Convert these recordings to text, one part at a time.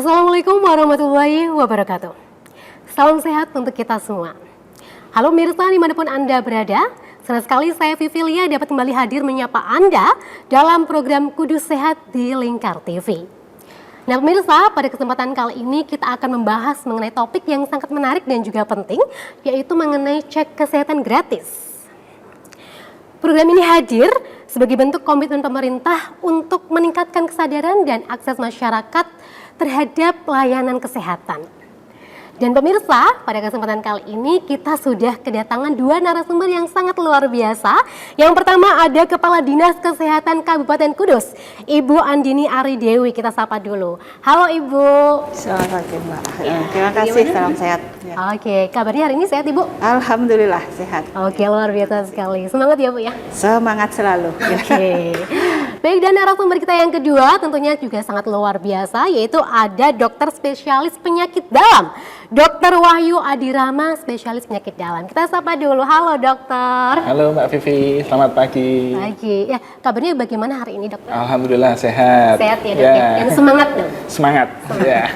Assalamualaikum warahmatullahi wabarakatuh. Salam sehat untuk kita semua. Halo pemirsa dimanapun Anda berada, senang sekali saya Vivilia dapat kembali hadir menyapa Anda dalam program Kudus Sehat di Lingkar TV. Nah pemirsa, pada kesempatan kali ini kita akan membahas mengenai topik yang sangat menarik dan juga penting, yaitu mengenai cek kesehatan gratis. Program ini hadir sebagai bentuk komitmen pemerintah untuk meningkatkan kesadaran dan akses masyarakat terhadap layanan kesehatan. Dan pemirsa, pada kesempatan kali ini kita sudah kedatangan dua narasumber yang sangat luar biasa. Yang pertama ada Kepala Dinas Kesehatan Kabupaten Kudus, Ibu Andini Aridewi. Kita sapa dulu. Halo Ibu. Selamat pagi Mbak. Terima kasih, salam sehat. Ya. Oke, kabarnya hari ini sehat Ibu? Alhamdulillah sehat. Oke, luar biasa sekali. Semangat ya Bu ya. Semangat selalu. Oke. Baik, dan narasumber kita yang kedua tentunya juga sangat luar biasa, yaitu ada dokter spesialis penyakit dalam, Dr. Wahyu Adirama, spesialis penyakit dalam. Kita sapa dulu. Halo dokter. Halo Mbak Vivi, selamat pagi. Pagi. Ya, kabarnya bagaimana hari ini dokter? Alhamdulillah sehat. Sehat ya dok ya. Dan semangat dong. Semangat. Ya.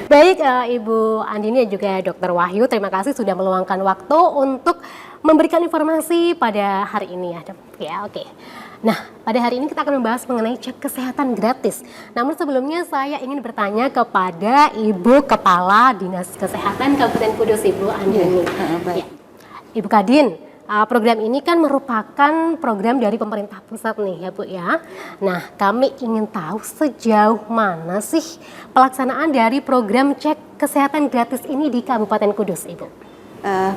Baik, Ibu Andini dan juga Dr. Wahyu, terima kasih sudah meluangkan waktu untuk memberikan informasi pada hari ini ya dok. Ya, oke. Nah, pada hari ini kita akan membahas mengenai cek kesehatan gratis. Namun sebelumnya saya ingin bertanya kepada Ibu Kepala Dinas Kesehatan Kabupaten Kudus, Ibu Andini. Ya. Ibu Kadin, program ini kan merupakan program dari pemerintah pusat nih ya Bu ya. Nah, kami ingin tahu sejauh mana sih pelaksanaan dari program cek kesehatan gratis ini di Kabupaten Kudus, Ibu?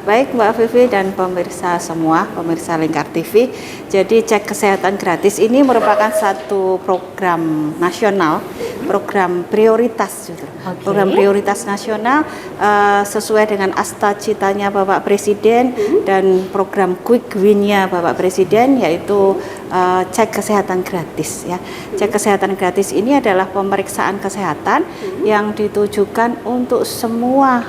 Baik Mbak Vivi dan pemirsa semua, pemirsa Lingkar TV. Jadi cek kesehatan gratis ini merupakan satu program nasional, program prioritas gitu. Okay. Program prioritas nasional sesuai dengan asta-citanya Bapak Presiden dan program quick win-nya Bapak Presiden, yaitu cek kesehatan gratis ya. Cek kesehatan gratis ini adalah pemeriksaan kesehatan yang ditujukan untuk semua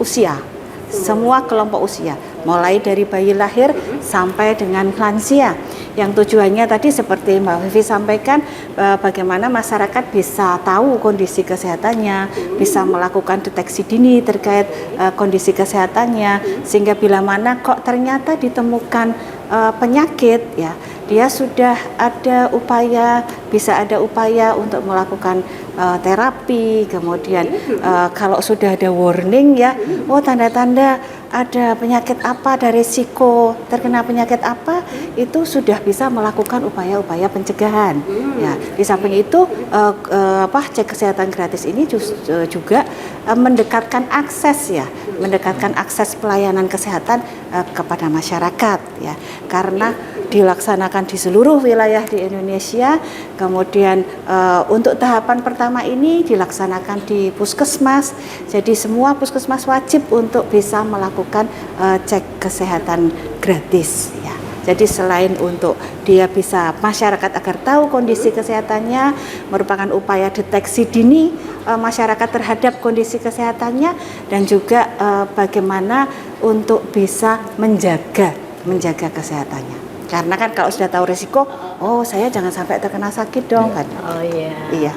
usia. Semua kelompok usia, mulai dari bayi lahir sampai dengan lansia. Yang tujuannya tadi seperti Mbak Vivi sampaikan, bagaimana masyarakat bisa tahu kondisi kesehatannya, bisa melakukan deteksi dini terkait kondisi kesehatannya, sehingga bila mana kok ternyata ditemukan penyakit, ya dia sudah ada upaya, bisa ada upaya untuk melakukan terapi. Kemudian kalau sudah ada warning ya, oh tanda-tanda ada penyakit apa, ada risiko terkena penyakit apa, itu sudah bisa melakukan upaya-upaya pencegahan. Ya, di samping itu cek kesehatan gratis ini juga mendekatkan akses ya, mendekatkan akses pelayanan kesehatan kepada masyarakat ya, karena dilaksanakan di seluruh wilayah di Indonesia. Kemudian untuk tahapan pertama ini dilaksanakan di puskesmas. Jadi semua puskesmas wajib untuk bisa melakukan cek kesehatan gratis ya. Jadi selain untuk dia bisa masyarakat agar tahu kondisi kesehatannya, merupakan upaya deteksi dini masyarakat terhadap kondisi kesehatannya, dan juga bagaimana untuk bisa menjaga kesehatannya. Karena kan kalau sudah tahu risiko, oh saya jangan sampai terkena sakit dong kan. Oh iya. Iya.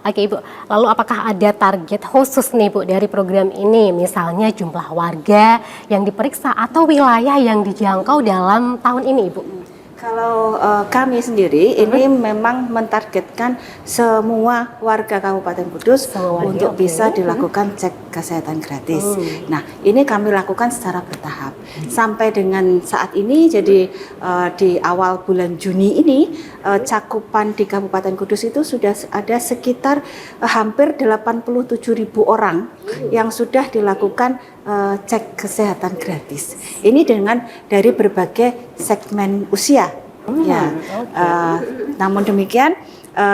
Oke Ibu, lalu apakah ada target khusus nih Bu dari program ini? Misalnya jumlah warga yang diperiksa atau wilayah yang dijangkau dalam tahun ini Ibu? Kalau kami sendiri ini memang mentargetkan semua warga Kabupaten Kudus untuk bisa dilakukan cek kesehatan gratis. Nah, ini kami lakukan secara bertahap. Sampai dengan saat ini, jadi di awal bulan Juni ini, cakupan di Kabupaten Kudus itu sudah ada sekitar hampir 87.000 orang yang sudah dilakukan cek kesehatan gratis. Ini dengan dari berbagai segmen usia. Namun demikian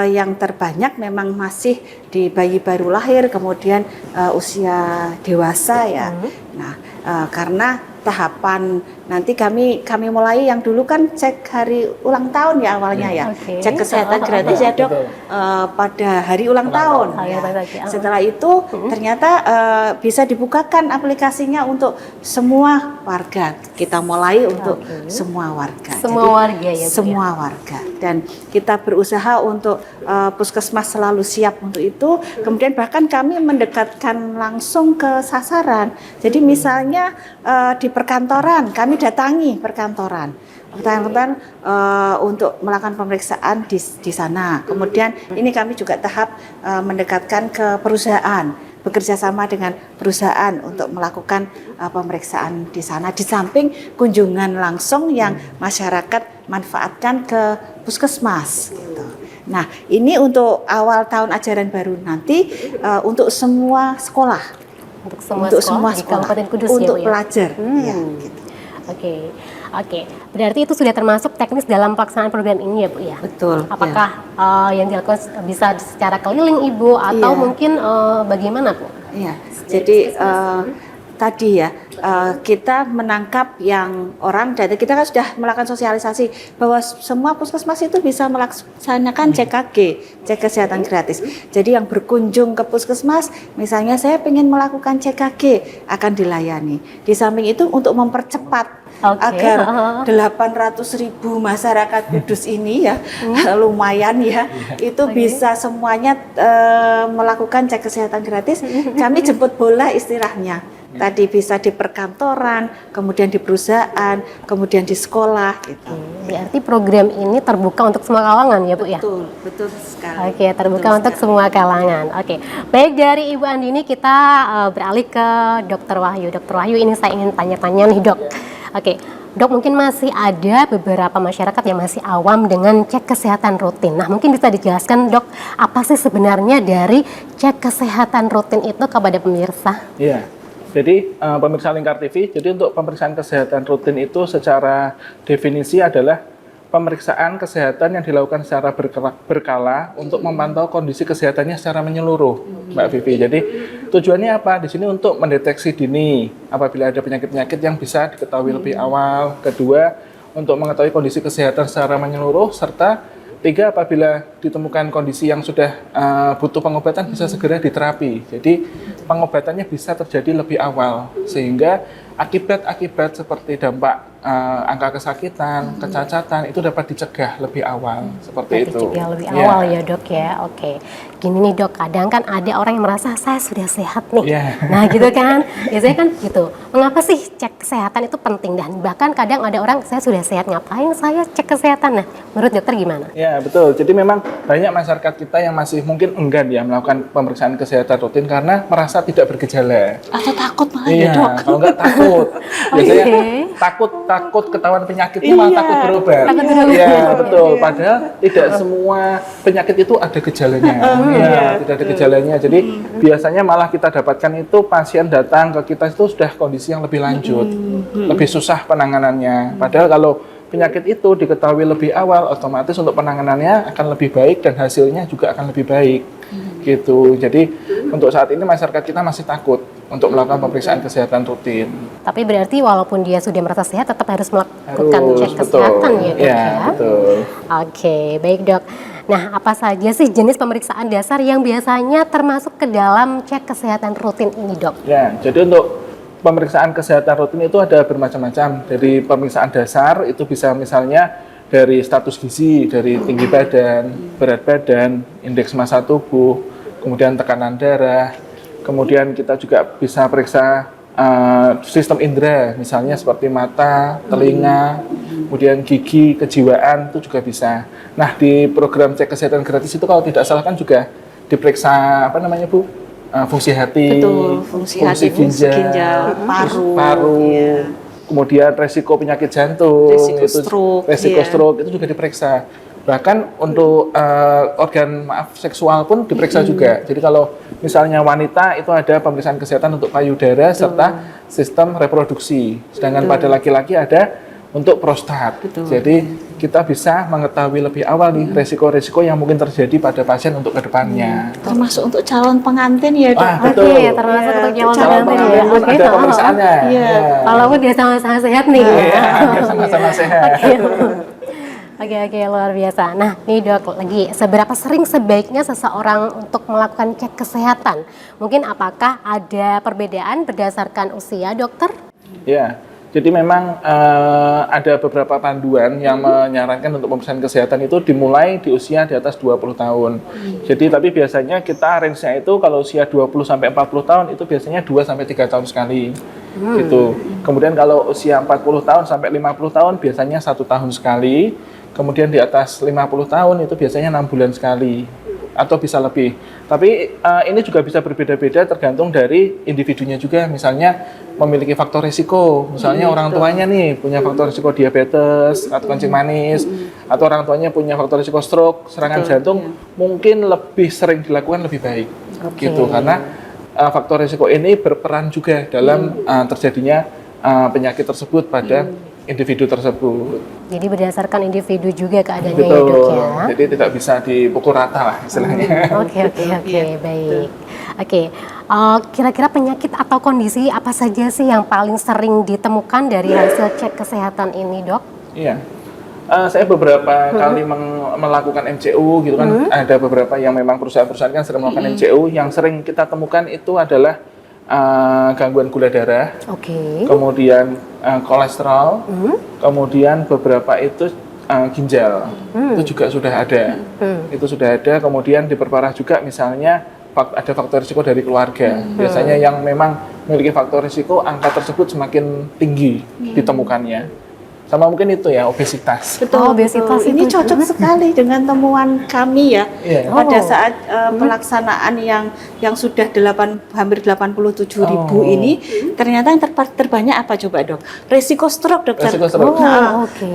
yang terbanyak memang masih di bayi baru lahir, kemudian usia dewasa ya. Nah, karena tahapan nanti kami mulai yang dulu kan cek hari ulang tahun ya awalnya ya. Oke. Cek kesehatan gratis ya Dok, pada hari ulang tahun. Ya. Setelah itu ternyata bisa dibukakan aplikasinya untuk semua warga. Kita mulai untuk semua warga. Semua warga ya, Bu, semua warga. Dan kita berusaha untuk puskesmas selalu siap untuk itu. Kemudian bahkan kami mendekatkan langsung ke sasaran. Jadi misalnya di perkantoran, kami datangi perkantoran untuk melakukan pemeriksaan di sana. Kemudian ini kami juga tahap mendekatkan ke perusahaan, bekerja sama dengan perusahaan untuk melakukan pemeriksaan di sana. Di samping kunjungan langsung yang masyarakat manfaatkan ke puskesmas. Gitu. Nah, ini untuk awal tahun ajaran baru nanti untuk semua sekolah. Untuk semua sekolah di Kabupaten Kudus untuk ya, Bu, ya? pelajar. Ya, gitu. Oke. Berarti itu sudah termasuk teknis dalam pelaksanaan program ini ya, Bu ya? Betul. Apakah yang dilakukan bisa secara keliling Ibu atau mungkin bagaimana, Bu? Iya. Jadi tadi ya kita menangkap yang orang dan kita kan sudah melakukan sosialisasi bahwa semua puskesmas itu bisa melaksanakan CKG, cek kesehatan gratis. Jadi yang berkunjung ke puskesmas, misalnya saya ingin melakukan CKG akan dilayani. Di samping itu untuk mempercepat agar 800.000 masyarakat Kudus ini ya lumayan ya itu bisa semuanya melakukan cek kesehatan gratis. Kami jemput bola istilahnya. Tadi bisa di perkantoran, kemudian di perusahaan, kemudian di sekolah gitu. Berarti program ini terbuka untuk semua kalangan ya, Bu ya? Betul sekali. Oke, terbuka untuk semua kalangan. Oke, baik, dari Ibu Andini kita beralih ke Dr. Wahyu. Dr. Wahyu, ini saya ingin tanya-tanya nih, Dok. Oke, Dok, mungkin masih ada beberapa masyarakat yang masih awam dengan cek kesehatan rutin. Nah, mungkin bisa dijelaskan, Dok, apa sih sebenarnya dari cek kesehatan rutin itu kepada pemirsa? Iya. Jadi pemirsa Lingkar TV, jadi untuk pemeriksaan kesehatan rutin itu secara definisi adalah pemeriksaan kesehatan yang dilakukan secara berkala untuk memantau kondisi kesehatannya secara menyeluruh, Mbak Vivi. Jadi tujuannya apa? Di sini untuk mendeteksi dini apabila ada penyakit-penyakit yang bisa diketahui lebih awal. Kedua, untuk mengetahui kondisi kesehatan secara menyeluruh, serta tiga, apabila ditemukan kondisi yang sudah butuh pengobatan bisa segera diterapi. Jadi pengobatannya bisa terjadi lebih awal sehingga akibat-akibat seperti dampak angka kesakitan, kecacatan itu dapat dicegah lebih awal seperti itu. Dicegah lebih awal ya, Dok ya. Oke. Gini nih, Dok, kadang kan ada orang yang merasa saya sudah sehat nih. Nah, gitu kan. Biasanya kan gitu. Mengapa sih cek kesehatan itu penting, dan bahkan kadang ada orang saya sudah sehat, ngapain saya cek kesehatan? Nah, menurut dokter gimana? Ya, betul. Jadi memang banyak masyarakat kita yang masih mungkin enggan ya melakukan pemeriksaan kesehatan rutin karena merasa tidak bergejala. Atau takut malah ya, Dok. Kalau nggak takut. Biasanya takut ketahuan penyakitnya malah takut berobat. Ya, betul. Padahal tidak semua penyakit itu ada gejalanya. Tidak ada gejalanya. Jadi biasanya malah kita dapatkan itu pasien datang ke kita itu sudah kondisi yang lebih lanjut, lebih susah penanganannya. Padahal kalau penyakit itu diketahui lebih awal, otomatis untuk penanganannya akan lebih baik dan hasilnya juga akan lebih baik. Gitu. Jadi untuk saat ini masyarakat kita masih takut untuk melakukan pemeriksaan kesehatan rutin. Tapi berarti walaupun dia sudah merasa sehat tetap harus melakukan cek kesehatan ya, Dok ya? Betul. Oke, baik, Dok. Nah, apa saja sih jenis pemeriksaan dasar yang biasanya termasuk ke dalam cek kesehatan rutin ini, Dok? Ya, jadi untuk pemeriksaan kesehatan rutin itu ada bermacam-macam. Dari pemeriksaan dasar itu bisa misalnya dari status gizi, dari tinggi badan, berat badan, indeks massa tubuh, kemudian tekanan darah, kemudian kita juga bisa periksa sistem indera, misalnya seperti mata, telinga, kemudian gigi, kejiwaan, itu juga bisa. Nah, di program cek kesehatan gratis itu kalau tidak salah kan juga diperiksa apa namanya, Bu? Fungsi hati, betul, fungsi hati, ginjal, paru, ya. Kemudian resiko penyakit jantung, resiko stroke itu juga diperiksa. Bahkan untuk organ seksual pun diperiksa juga. Jadi kalau misalnya wanita itu ada pemeriksaan kesehatan untuk payudara serta sistem reproduksi. Sedangkan pada laki-laki ada untuk prostat. Jadi kita bisa mengetahui lebih awal nih resiko-resiko yang mungkin terjadi pada pasien untuk kedepannya. Termasuk untuk calon pengantin ya dok. Betul. Oke, termasuk untuk calon Calon pengantin ya. pengantin pun Oke, ada pemeriksaannya. Iya. Walaupun dia sama-sama sehat nih. Iya, sama-sama sehat. Oke, luar biasa. Nah, nih dok, lagi seberapa sering sebaiknya seseorang untuk melakukan cek kesehatan? Mungkin apakah ada perbedaan berdasarkan usia, dokter? Ya, jadi memang ada beberapa panduan yang menyarankan untuk pemeriksaan kesehatan itu dimulai di usia di atas 20 tahun. Jadi tapi biasanya kita range-nya itu kalau usia 20 sampai 40 tahun itu biasanya 2 sampai 3 tahun sekali. Gitu. Kemudian kalau usia 40 tahun sampai 50 tahun biasanya 1 tahun sekali. Kemudian di atas 50 tahun itu biasanya 6 bulan sekali atau bisa lebih. Tapi ini juga bisa berbeda-beda tergantung dari individunya juga. Misalnya memiliki faktor risiko, misalnya orang tuanya nih punya faktor risiko diabetes atau kencing manis, atau orang tuanya punya faktor risiko stroke, serangan jantung, mungkin lebih sering dilakukan lebih baik. Gitu, karena faktor risiko ini berperan juga dalam terjadinya penyakit tersebut pada individu tersebut. Jadi berdasarkan individu juga keadaannya Betul. ya dok ya? Jadi tidak bisa dipukul rata lah istilahnya. Oke, baik. Oke, kira-kira penyakit atau kondisi apa saja sih yang paling sering ditemukan dari hasil cek kesehatan ini dok? Iya. Saya beberapa kali melakukan MCU gitu kan, ada beberapa yang memang perusahaan-perusahaan kan sering melakukan MCU. Yang sering kita temukan itu adalah gangguan gula darah, kemudian kolesterol, kemudian beberapa itu ginjal, itu juga sudah ada. Itu sudah ada, kemudian diperparah juga misalnya ada faktor risiko dari keluarga. Biasanya yang memang memiliki faktor risiko, angka tersebut semakin tinggi ditemukannya. Sama mungkin itu ya, obesitas. Betul, obesitas ini cocok sekali dengan temuan kami ya. Pada saat pelaksanaan yang sudah hampir 87.000 ini, ternyata yang terbanyak apa coba dok? Resiko stroke dokter. Resiko stroke.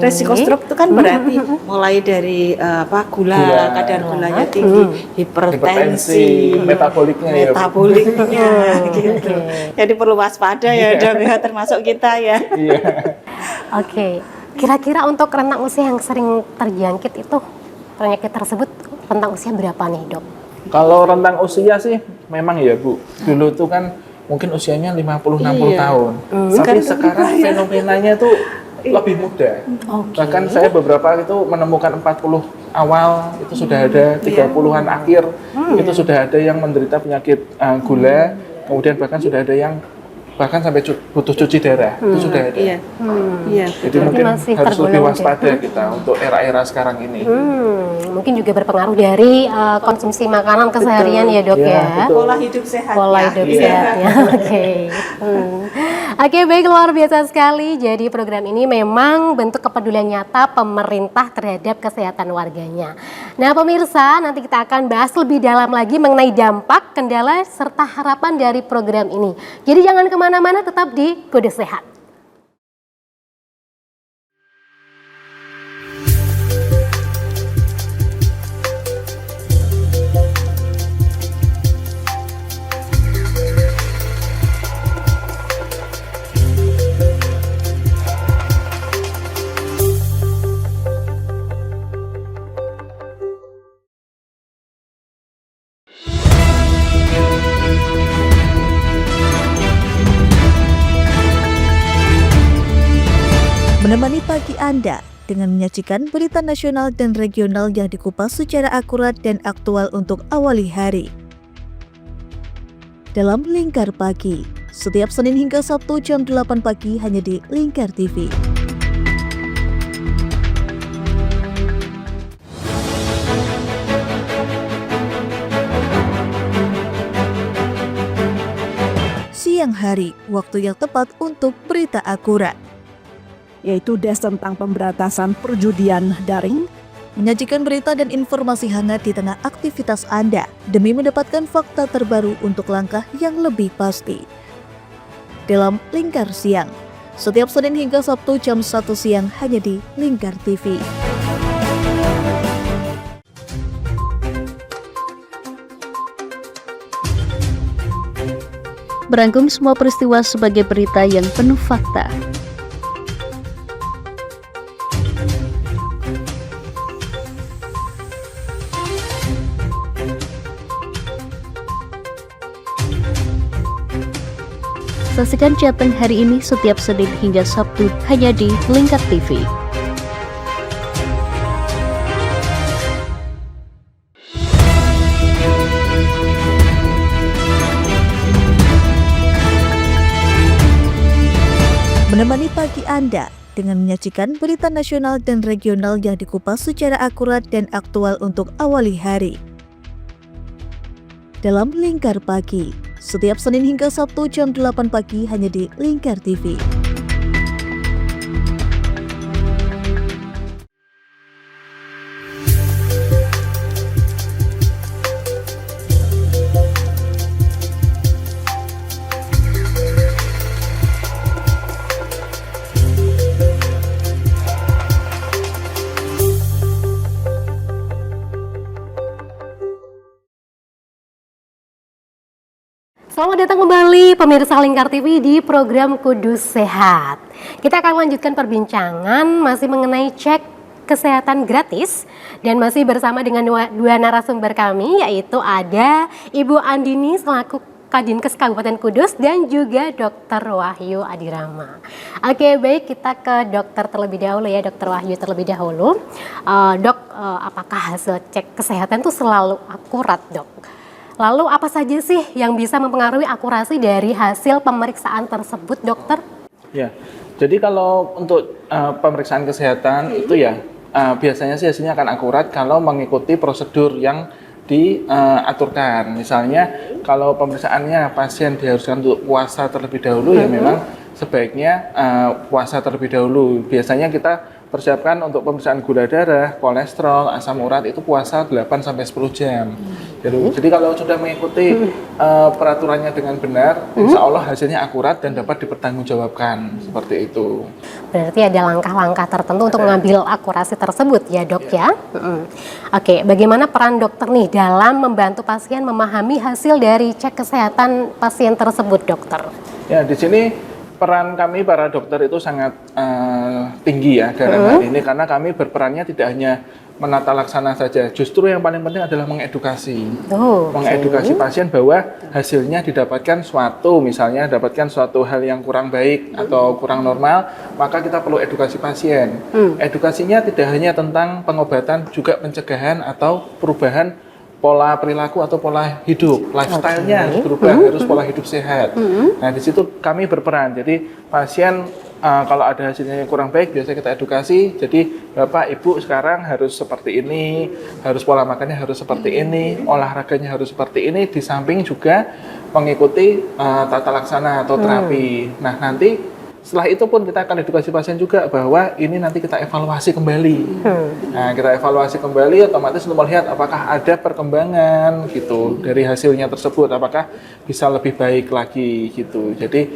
Resiko stroke itu kan berarti mulai dari gula, kadar gulanya tinggi, hipertensi, metaboliknya gitu. Jadi perlu waspada ya dok ya, termasuk kita ya. Oke, kira-kira untuk rentang usia yang sering terjangkit itu penyakit tersebut rentang usia berapa nih dok? Kalau rentang usia sih memang ya Bu, dulu tuh kan mungkin usianya 50-60 tahun. Tapi sekarang fenomenanya tuh lebih muda. Bahkan saya beberapa itu menemukan 40 awal, itu sudah ada 30-an akhir, itu sudah ada yang menderita penyakit gula, kemudian bahkan sudah ada yang bahkan sampai butuh cuci darah, itu sudah ada. Jadi mungkin harus lebih waspada kita untuk era-era sekarang ini. Mungkin juga berpengaruh dari konsumsi makanan keseharian ya dok ya. Pola hidup sehat. Sehatnya. Oke, baik, luar biasa sekali. Jadi program ini memang bentuk kepedulian nyata pemerintah terhadap kesehatan warganya. Nah pemirsa, nanti kita akan bahas lebih dalam lagi mengenai dampak, kendala, serta harapan dari program ini. Jadi jangan kemana-mana, tetap di Kode Sehat. Menemani pagi Anda dengan menyajikan berita nasional dan regional yang dikupas secara akurat dan aktual untuk awali hari. Dalam Lingkar Pagi, setiap Senin hingga Sabtu jam 8 pagi hanya di Lingkar TV. Siang hari, waktu yang tepat untuk berita akurat. Yaitu Des tentang pemberantasan perjudian daring, Menyajikan berita dan informasi hangat di tengah aktivitas Anda demi mendapatkan fakta terbaru untuk langkah yang lebih pasti. Dalam Lingkar Siang, setiap Senin hingga Sabtu jam 1 siang hanya di Lingkar TV. Berangkum semua peristiwa sebagai berita yang penuh fakta. Saksikan Jateng hari ini setiap Senin hingga Sabtu hanya di Lingkar TV. Menemani pagi Anda dengan menyajikan berita nasional dan regional yang dikupas secara akurat dan aktual untuk awali hari. Dalam Lingkar Pagi, setiap Senin hingga Sabtu jam 8 pagi hanya di Lingkar TV. Selamat datang kembali pemirsa Lingkar TV di program Kudus Sehat. Kita akan lanjutkan perbincangan masih mengenai cek kesehatan gratis dan masih bersama dengan dua narasumber kami, yaitu ada Ibu Andini selaku Kadinkes Kabupaten Kudus dan juga Dr. Wahyu Adirama. Oke, baik, kita ke dokter terlebih dahulu ya, Dr. Wahyu terlebih dahulu. Dok, apakah hasil cek kesehatan itu selalu akurat, Dok? Lalu apa saja sih yang bisa mempengaruhi akurasi dari hasil pemeriksaan tersebut, dokter? Ya, jadi kalau untuk pemeriksaan kesehatan itu ya biasanya sih hasilnya akan akurat kalau mengikuti prosedur yang diaturkan. Misalnya kalau pemeriksaannya pasien diharuskan untuk puasa terlebih dahulu, ya memang sebaiknya puasa terlebih dahulu. Biasanya kita persiapkan untuk pemeriksaan gula darah, kolesterol, asam urat itu puasa 8-10 jam. Jadi kalau sudah mengikuti peraturannya dengan benar, insya Allah hasilnya akurat dan dapat dipertanggungjawabkan seperti itu. Berarti ada langkah-langkah tertentu untuk mengambil akurasi tersebut ya, Dok ya. Oke, bagaimana peran dokter nih dalam membantu pasien memahami hasil dari cek kesehatan pasien tersebut, dokter? Ya, di sini peran kami para dokter itu sangat tinggi ya dalam hal ini, karena kami berperannya tidak hanya menata laksana saja, justru yang paling penting adalah mengedukasi. Mengedukasi pasien bahwa hasilnya didapatkan misalnya dapatkan suatu hal yang kurang baik atau kurang normal, maka kita perlu edukasi pasien. Edukasinya tidak hanya tentang pengobatan, juga pencegahan atau perubahan pola perilaku atau pola hidup, lifestyle-nya harus berubah, harus pola hidup sehat. Nah, di situ kami berperan. Jadi pasien kalau ada hasilnya yang kurang baik, biasanya kita edukasi. Jadi Bapak, Ibu sekarang harus seperti ini, harus pola makannya harus seperti ini, olahraganya harus seperti ini. Di samping juga mengikuti tata laksana atau terapi. Nah, nanti setelah itu pun kita akan edukasi pasien juga bahwa ini nanti kita evaluasi kembali. Nah, kita evaluasi kembali, otomatis untuk melihat apakah ada perkembangan gitu dari hasilnya tersebut, apakah bisa lebih baik lagi gitu. Jadi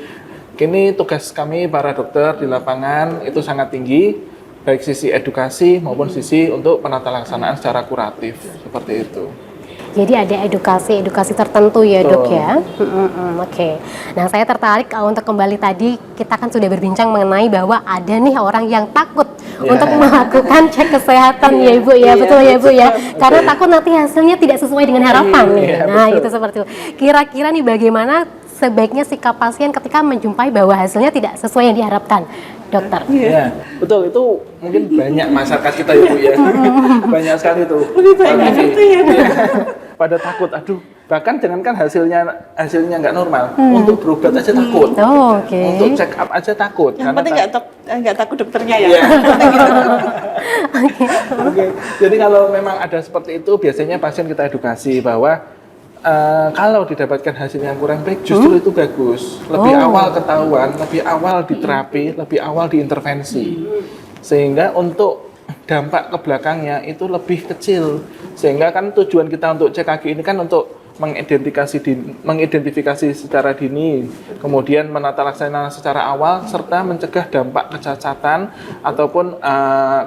kini tugas kami para dokter di lapangan itu sangat tinggi, baik sisi edukasi maupun sisi untuk penata laksanaan secara kuratif seperti itu. Jadi ada edukasi tertentu ya, Dok ya. Oke. Nah, saya tertarik untuk kembali tadi, kita kan sudah berbincang mengenai bahwa ada nih orang yang takut untuk melakukan cek kesehatan ya, Ibu ya. Betul ya, Bu ya. Karena takut nanti hasilnya tidak sesuai dengan harapan nih. Nah, itu seperti itu. Kira-kira nih bagaimana sebaiknya sikap pasien ketika menjumpai bahwa hasilnya tidak sesuai yang diharapkan, dokter? Iya, betul. Itu mungkin banyak masyarakat kita ya, Bu ya. Banyak sekali tuh. Lebih banyak itu ya. Pada takut, aduh, bahkan jangankan hasilnya nggak normal, untuk berobat aja takut, untuk check up aja takut. Yang penting nggak takut dokternya ya. Oke. Jadi kalau memang ada seperti itu, biasanya pasien kita edukasi bahwa kalau didapatkan hasil yang kurang baik, justru itu bagus. Lebih awal ketahuan, lebih awal diterapi, lebih awal diintervensi, sehingga untuk dampak ke belakangnya itu lebih kecil. Sehingga kan tujuan kita untuk cek kaki ini kan untuk mengidentifikasi secara dini, kemudian menata laksana secara awal, serta mencegah dampak kecacatan ataupun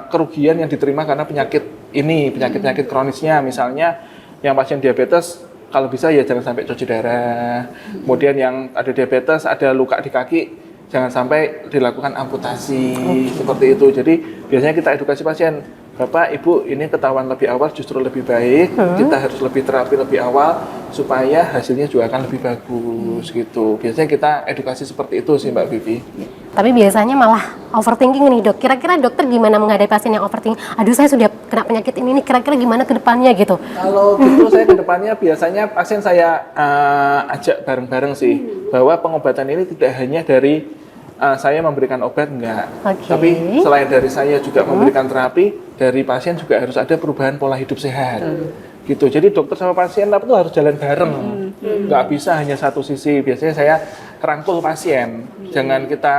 kerugian yang diterima karena penyakit kronisnya. Misalnya yang pasien diabetes, kalau bisa ya jangan sampai cuci darah. Kemudian yang ada diabetes, ada luka di kaki, jangan sampai dilakukan amputasi seperti itu. Jadi biasanya kita edukasi pasien, Bapak, Ibu, ini ketahuan lebih awal justru lebih baik. Kita harus lebih terapi lebih awal supaya hasilnya juga akan lebih bagus gitu. Biasanya kita edukasi seperti itu sih Mbak Vivi. Tapi biasanya malah overthinking nih dok. Kira-kira dokter gimana menghadapi pasien yang overthinking? Aduh saya sudah kena penyakit ini nih, kira-kira gimana ke depannya gitu? Kalau gitu saya ke depannya biasanya pasien saya ajak bareng-bareng sih. Bahwa pengobatan ini tidak hanya dari saya memberikan obat, enggak. Tapi selain dari saya juga memberikan terapi, dari pasien juga harus ada perubahan pola hidup sehat. Gitu. Jadi dokter sama pasien itu harus jalan bareng. Nggak bisa hanya satu sisi. Biasanya saya rangkul pasien. Jangan kita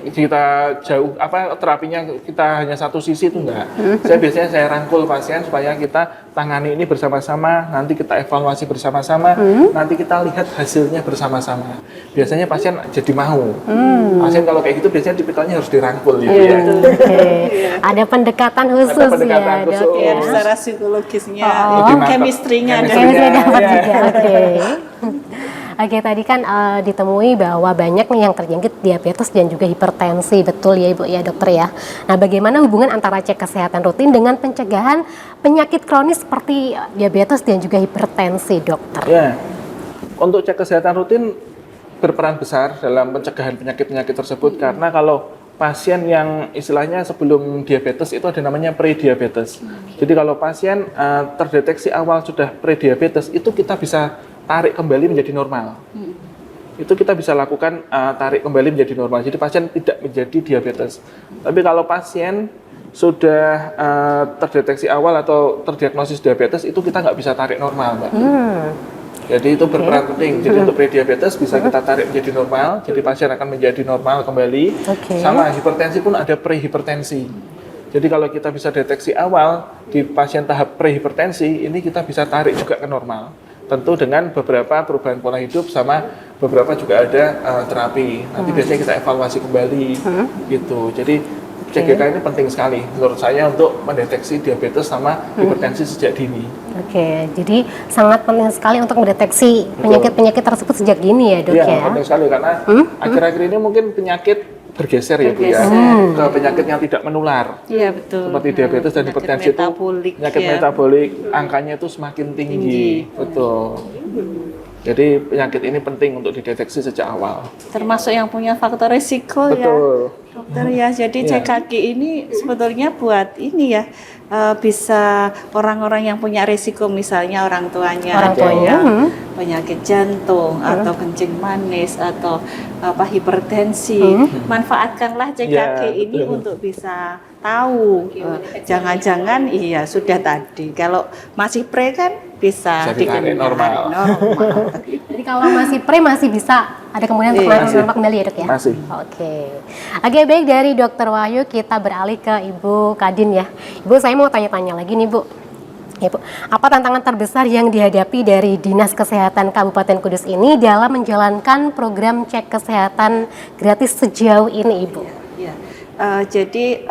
kita jauh terapinya kita hanya satu sisi itu enggak. Biasanya saya rangkul pasien supaya kita tangani ini bersama-sama, nanti kita evaluasi bersama-sama, nanti kita lihat hasilnya bersama-sama. Biasanya pasien jadi mau. Pasien kalau kayak gitu biasanya tipikalnya harus dirangkul gitu ya. Ada pendekatan khusus Ada pendekatan ya, khusus. dok ya. Secara psikologisnya, Lebih mantap. chemistry-nya ada. Chemistry dapat Iya. juga, oke. Oke, tadi kan ditemui bahwa banyak nih yang terjangkit diabetes dan juga hipertensi, betul ya Ibu ya dokter ya. Nah, bagaimana hubungan antara cek kesehatan rutin dengan pencegahan penyakit kronis seperti diabetes dan juga hipertensi, dokter? Ya, untuk cek kesehatan rutin berperan besar dalam pencegahan penyakit-penyakit tersebut karena kalau pasien yang istilahnya sebelum diabetes itu ada namanya pre-diabetes. Jadi kalau pasien terdeteksi awal sudah pre-diabetes itu kita bisa tarik kembali menjadi normal. Itu kita bisa lakukan tarik kembali menjadi normal. Jadi pasien tidak menjadi diabetes. Tapi kalau pasien sudah terdeteksi awal atau terdiagnosis diabetes itu kita nggak bisa tarik normal, Mbak. Jadi itu berperan penting. Jadi untuk prediabetes bisa kita tarik menjadi normal. Jadi pasien akan menjadi normal kembali. Sama hipertensi pun ada prehipertensi. Jadi kalau kita bisa deteksi awal di pasien tahap prehipertensi, ini kita bisa tarik juga ke normal. Tentu dengan beberapa perubahan pola hidup sama beberapa juga ada terapi. Nanti biasanya kita evaluasi kembali gitu. Jadi CGK ini penting sekali menurut saya untuk mendeteksi diabetes sama hipertensi sejak dini. Oke, jadi sangat penting sekali untuk mendeteksi penyakit-penyakit tersebut sejak dini ya dok ya? Iya, penting sekali karena akhir-akhir ini mungkin penyakit bergeser ya Bu ya ke penyakit yang tidak menular. Iya betul. Seperti diabetes dan hipertensi itu penyakit metabolik angkanya itu semakin tinggi. Betul. Jadi penyakit ini penting untuk dideteksi sejak awal. Termasuk yang punya faktor risiko ya. Betul. Dokter ya, jadi cek kaki ini sebetulnya buat ini ya, bisa orang-orang yang punya risiko misalnya orang tuanya yang penyakit jantung atau kencing manis atau hipertensi, manfaatkanlah cek kaki ini untuk bisa tahu jangan-jangan iya sudah tadi kalau masih pre kan bisa ditarik normal. Jadi kalau masih pre masih bisa ada kemungkinan untuk normal kembali ya dok ya? Masih. Oke, baik dari Dokter Wahyu kita beralih ke Ibu Kadin ya. Ibu saya mau tanya-tanya lagi nih Bu. Ya, Bu, apa tantangan terbesar yang dihadapi dari Dinas Kesehatan Kabupaten Kudus ini dalam menjalankan program cek kesehatan gratis sejauh ini Ibu? Ya, jadi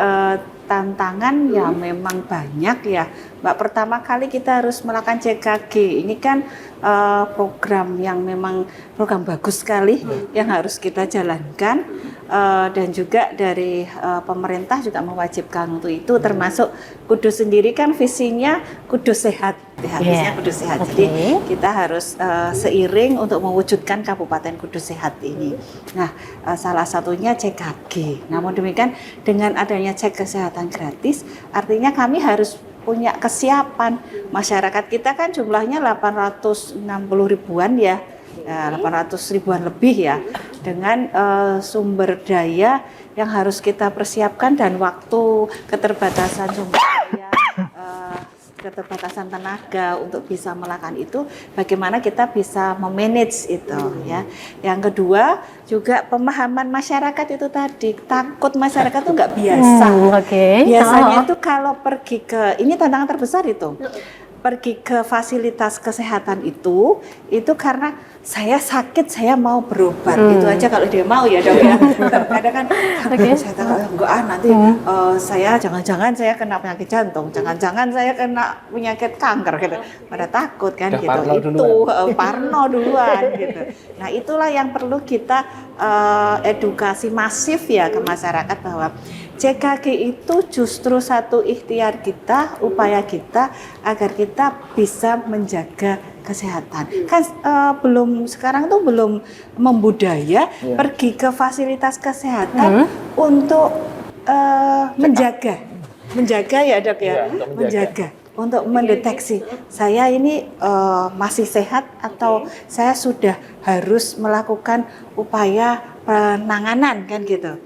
tantangan ya memang banyak ya Mbak. Pertama kali kita harus melakukan CKG. Ini kan program yang memang program bagus sekali yang harus kita jalankan, dan juga dari pemerintah juga mewajibkan untuk itu, termasuk Kudus sendiri kan visinya Kudus sehat. Visinya Kudus sehat. Jadi kita harus seiring untuk mewujudkan Kabupaten Kudus sehat ini. Nah, salah satunya CKG. Namun demikian dengan adanya cek kesehatan gratis, artinya kami harus punya kesiapan. Masyarakat kita kan jumlahnya 860 ribuan ya, 800 ribuan lebih ya, dengan sumber daya yang harus kita persiapkan dan waktu, keterbatasan sumber daya, keterbatasan tenaga untuk bisa melakukan itu, bagaimana kita bisa memanage itu ya. Yang kedua juga pemahaman masyarakat itu tadi, takut masyarakat itu nggak biasa. Biasanya itu kalau pergi ke, ini tantangan terbesar itu, pergi ke fasilitas kesehatan itu karena saya sakit, saya mau berobat. Itu aja kalau dia mau ya dok ya. Kadang kan saya tahu enggak nanti saya jangan-jangan saya kena penyakit jantung, jangan-jangan saya kena penyakit kanker gitu. Pada takut kan Udah gitu. Itu parno duluan gitu. Nah, itulah yang perlu kita edukasi masif ya ke masyarakat bahwa CKG itu justru satu ikhtiar kita, upaya kita agar kita bisa menjaga kesehatan. Kan sekarang tuh belum membudaya pergi ke fasilitas kesehatan untuk menjaga ya dok ya, menjaga untuk mendeteksi saya ini masih sehat atau saya sudah harus melakukan upaya penanganan kan gitu.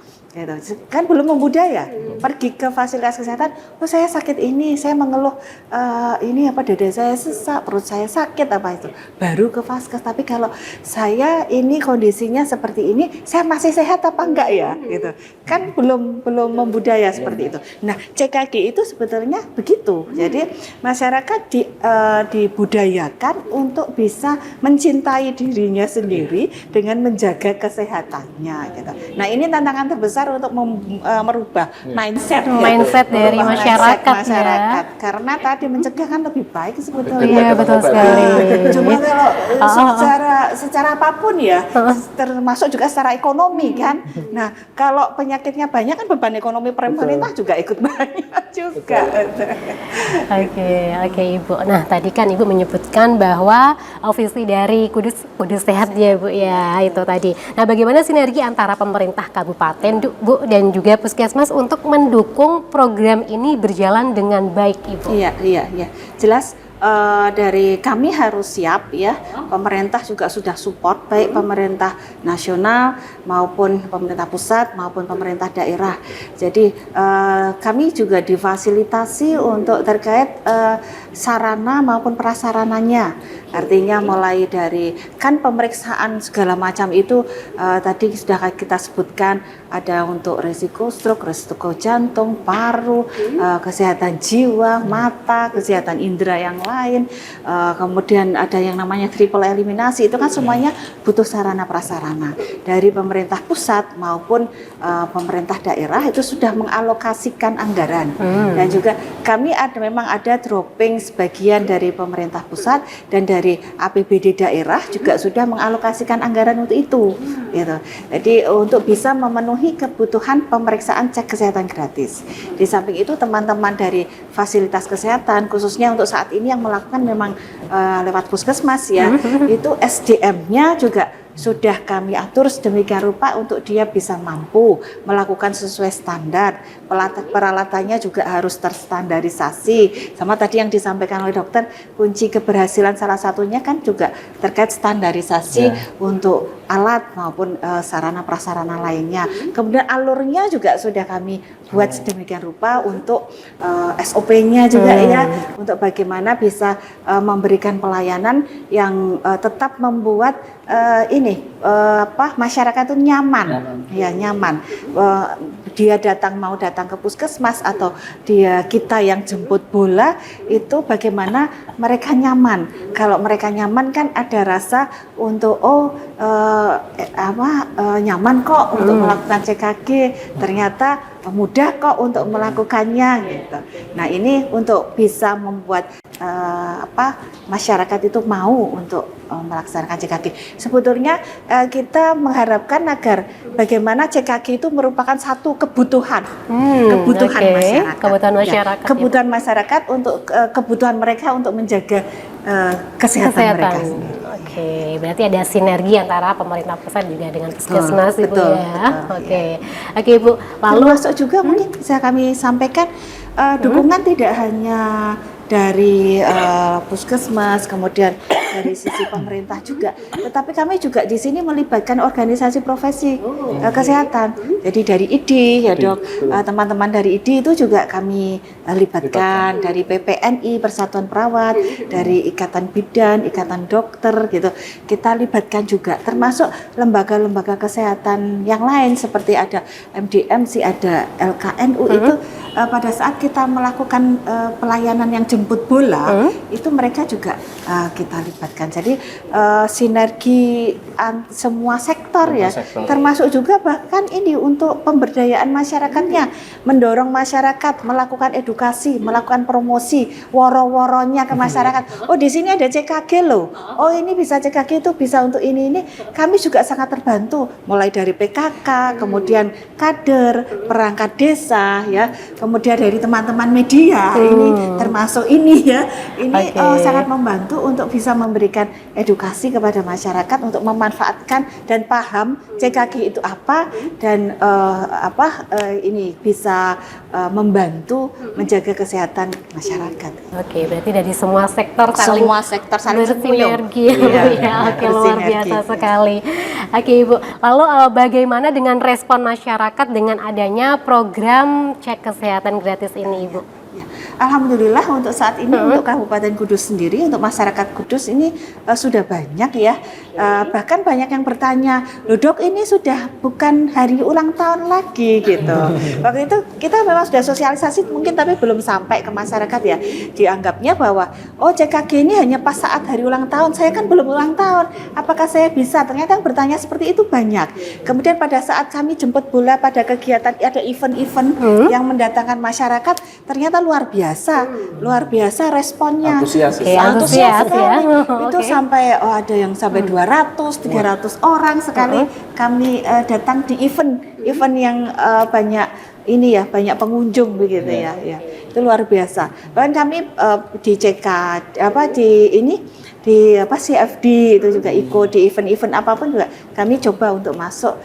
Kan belum membudaya pergi ke fasilitas kesehatan. Oh saya sakit ini, saya mengeluh ini apa dada saya sesak, perut saya sakit apa itu, baru ke vaskes. Tapi kalau saya ini kondisinya seperti ini, saya masih sehat apa enggak ya gitu. Kan belum membudaya seperti itu. Nah CKG itu sebetulnya begitu. Jadi masyarakat dibudayakan untuk bisa mencintai dirinya sendiri dengan menjaga kesehatannya gitu. Nah ini tantangan terbesar untuk merubah mindset dari masyarakat ya. Karena tadi mencegah kan lebih baik sebetulnya. Iya betul sekali. Cuma kalau secara apapun ya, termasuk juga secara ekonomi kan. Nah kalau penyakitnya banyak kan beban ekonomi pemerintah juga ikut banyak juga. Oke Ibu. Nah tadi kan Ibu menyebutkan bahwa visi dari Kudus Sehat ya Bu ya, itu tadi. Nah bagaimana sinergi antara pemerintah kabupaten Bu dan juga puskesmas untuk mendukung program ini berjalan dengan baik Ibu? Iya. Jelas dari kami harus siap ya. Pemerintah juga sudah support, baik pemerintah nasional maupun pemerintah pusat maupun pemerintah daerah. Jadi kami juga difasilitasi untuk terkait sarana maupun prasarananya. Artinya mulai dari kan pemeriksaan segala macam itu tadi sudah kita sebutkan, ada untuk risiko stroke, risiko jantung, paru, kesehatan jiwa, mata, kesehatan indera yang lain, kemudian ada yang namanya triple eliminasi. Itu kan semuanya butuh sarana prasarana dari pemerintah pusat maupun pemerintah daerah. Itu sudah mengalokasikan anggaran. Dan juga kami memang ada dropping sebagian dari pemerintah pusat dan dari APBD daerah juga sudah mengalokasikan anggaran untuk itu gitu. Jadi untuk bisa memenuhi kebutuhan pemeriksaan cek kesehatan gratis. Di samping itu teman-teman dari fasilitas kesehatan khususnya untuk saat ini yang melakukan memang lewat puskesmas ya, itu SDM-nya juga sudah kami atur sedemikian rupa untuk dia bisa mampu melakukan sesuai standar. Peralatannya juga harus terstandarisasi. Sama tadi yang disampaikan oleh dokter, kunci keberhasilan salah satunya kan juga terkait standarisasi untuk alat maupun sarana prasarana lainnya. Kemudian alurnya juga sudah kami buat sedemikian rupa untuk SOP-nya juga ya, untuk bagaimana bisa memberikan pelayanan yang tetap membuat masyarakat itu nyaman. Dia mau datang ke puskesmas atau kita yang jemput bola itu bagaimana mereka nyaman. Kalau mereka nyaman kan ada rasa untuk nyaman kok untuk melakukan CKG, ternyata mudah kok untuk melakukannya gitu. Nah ini untuk bisa membuat masyarakat itu mau untuk melaksanakan CKG. Sebetulnya kita mengharapkan agar bagaimana CKG itu merupakan satu kebutuhan, masyarakat. Kebutuhan masyarakat untuk kebutuhan mereka untuk menjaga kesehatan mereka. Oke, berarti ada sinergi antara pemerintah pusat juga dengan puskesmas Ibu ya. Oke, Ibu. Lalu masuk juga mungkin bisa kami sampaikan dukungan tidak hanya dari puskesmas, kemudian dari sisi pemerintah juga, tetapi kami juga di sini melibatkan organisasi profesi kesehatan. Jadi dari IDI ya dok, teman-teman dari IDI itu juga kami libatkan, dari PPNI Persatuan Perawat, dari Ikatan Bidan, Ikatan Dokter gitu, kita libatkan juga, termasuk lembaga-lembaga kesehatan yang lain seperti ada MDMC, ada LKNU itu pada saat kita melakukan pelayanan yang jemput bola, itu mereka juga kita libatkan. Jadi sinergi semua sektor ya, termasuk juga bahkan ini untuk pemberdayaan masyarakatnya, mendorong masyarakat melakukan edukasi, melakukan promosi, woro-woronya ke masyarakat. Oh di sini ada CKG loh, oh ini bisa CKG itu bisa untuk ini. Kami juga sangat terbantu, mulai dari PKK, kemudian kader, perangkat desa, ya, kemudian dari teman-teman media, ini termasuk ini ya, ini sangat membantu untuk bisa memberikan edukasi kepada masyarakat untuk memanfaatkan dan paham CKG itu apa dan ini bisa membantu menjaga kesehatan masyarakat. Oke, berarti dari semua sektor saling bersinergi. Iya, oke, luar biasa sekali. Oke Ibu, lalu bagaimana dengan respon masyarakat dengan adanya program cek kesehatan gratis ini Ibu? Alhamdulillah untuk saat ini untuk Kabupaten Kudus sendiri, untuk masyarakat Kudus ini sudah banyak ya, bahkan banyak yang bertanya, loh dok ini sudah bukan hari ulang tahun lagi gitu. Waktu itu kita memang sudah sosialisasi mungkin tapi belum sampai ke masyarakat ya, dianggapnya bahwa oh CKG ini hanya pas saat hari ulang tahun, saya kan belum ulang tahun, apakah saya bisa? Ternyata yang bertanya seperti itu banyak. Kemudian pada saat kami jemput bola pada kegiatan, ada event-event yang mendatangkan masyarakat, ternyata luar biasa responnya. Antusias sekali. Ya. Itu sampai ada yang sampai 200, 300 orang sekali kami datang di event yang banyak banyak pengunjung begitu ya. Itu luar biasa. Bahkan kami di CK di CFD itu juga ikut di event-event apapun juga kami coba untuk masuk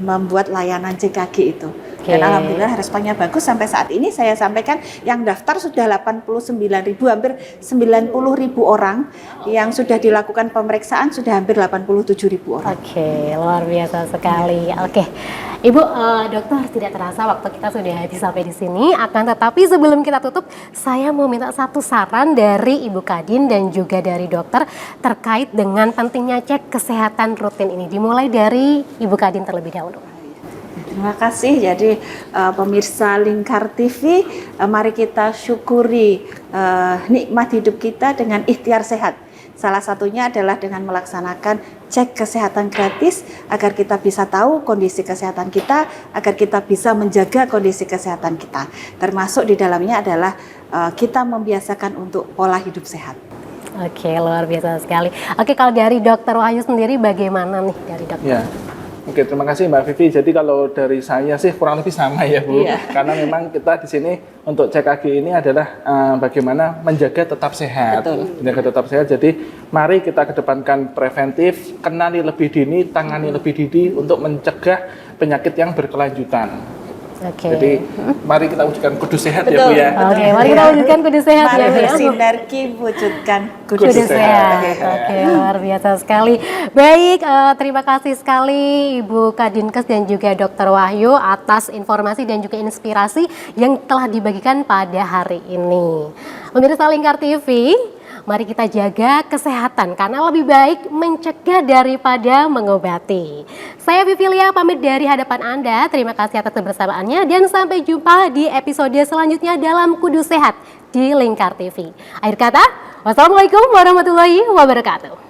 membuat layanan CKG itu. Dan alhamdulillah responnya bagus sampai saat ini saya sampaikan yang daftar sudah 89.000, hampir 90.000 orang, yang sudah dilakukan pemeriksaan sudah hampir 87.000 orang. Oke, luar biasa sekali. Oke, Ibu, dokter, tidak terasa waktu kita sudah habis sampai di sini. Akan tetapi sebelum kita tutup, saya mau minta satu saran dari Ibu Kadin dan juga dari dokter terkait dengan pentingnya cek kesehatan rutin ini. Dimulai dari Ibu Kadin terlebih dahulu. Terima kasih. Jadi pemirsa Lingkar TV, mari kita syukuri nikmat hidup kita dengan ikhtiar sehat. Salah satunya adalah dengan melaksanakan cek kesehatan gratis agar kita bisa tahu kondisi kesehatan kita, agar kita bisa menjaga kondisi kesehatan kita. Termasuk di dalamnya adalah kita membiasakan untuk pola hidup sehat. Oke, luar biasa sekali. Oke, kalau dari Dokter Wahyu sendiri bagaimana nih dari dokter? Ya. Oke, terima kasih Mbak Vivi. Jadi kalau dari saya sih kurang lebih sama ya Bu, karena memang kita di sini untuk CKG ini adalah bagaimana menjaga tetap sehat, menjaga tetap sehat. Jadi mari kita kedepankan preventif, kenali lebih dini, tangani lebih dini untuk mencegah penyakit yang berkelanjutan. Jadi mari kita wujudkan Kudus sehat ya Bu ya. Oke, mari kita wujudkan Kudus sehat ya Bu. Mari bersinergi wujudkan Kudus sehat. Oke, luar biasa sekali. Baik, terima kasih sekali Ibu Kadinkes dan juga Dokter Wahyu atas informasi dan juga inspirasi yang telah dibagikan pada hari ini. Pemirsa Lingkar TV, mari kita jaga kesehatan karena lebih baik mencegah daripada mengobati. Saya Vivilia pamit dari hadapan Anda. Terima kasih atas kebersamaannya dan sampai jumpa di episode selanjutnya dalam Kudus Sehat di Lingkar TV. Akhir kata, wassalamualaikum warahmatullahi wabarakatuh.